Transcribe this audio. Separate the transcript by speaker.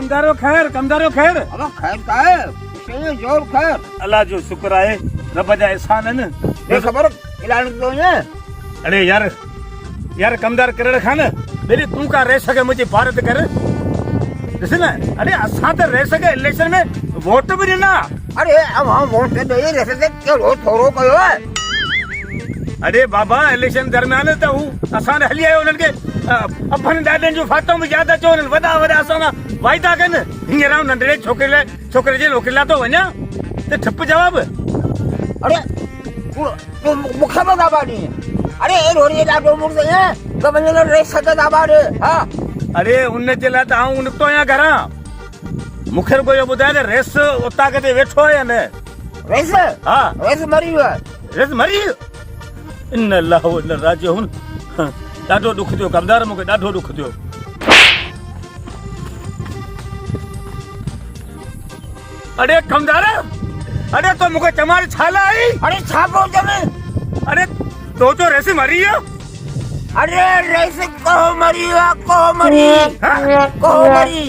Speaker 1: कमदारो खैर
Speaker 2: अब खैर का है इसे जोर खैर
Speaker 1: अल्लाह जो शुक्र आहे रब जा एहसान आहिनि
Speaker 2: ये खबर इलाज तो है
Speaker 1: अरे यार कमदार करे रखा न मेरी तू का रह सके मुझे भारत कर ॾिस न अरे असां त रह सके इलेक्शन में वोट बि ॾिना
Speaker 2: अरे अब हम वोट दे दे रहे थे केड़ो थोरो कयो है
Speaker 1: अरे बाबा इलेक्शन दरमियान त हू असां हली आयो उन्हनि खे अपन ॾाॾनि जो फाटो बि यादि अचो वञनि वॾा असां वाइदा कनि हींअर नंढड़े छोकिरे जे नौकिरी लाइ थो वञा त ठप जवाब
Speaker 2: अरे तू मुखे में दाबा दी अरे ए रोड़ी ॾाढो मुर्दे है गवनर रे सके दाबा रे हां
Speaker 1: अरे उन जे लाइ त आऊं निकितो आहियां घरां मूंखे रुगो इहो ॿुधाए त रेस उतां किथे वेठो आहे या न
Speaker 2: रेस
Speaker 1: हा
Speaker 2: रेस मरी वियो
Speaker 1: रेस मरी इन अल्लाह इन राजिऊन ॾाढो दुख थियो कमदार मूंखे ॾाढो दुख थियो अरे कमदार अरे तो मूंखे चमार छाला आई
Speaker 2: अरे छा पियो चवे
Speaker 1: अरे तो जो रेस मरी वियो
Speaker 2: अरे रेस को मरी को मरी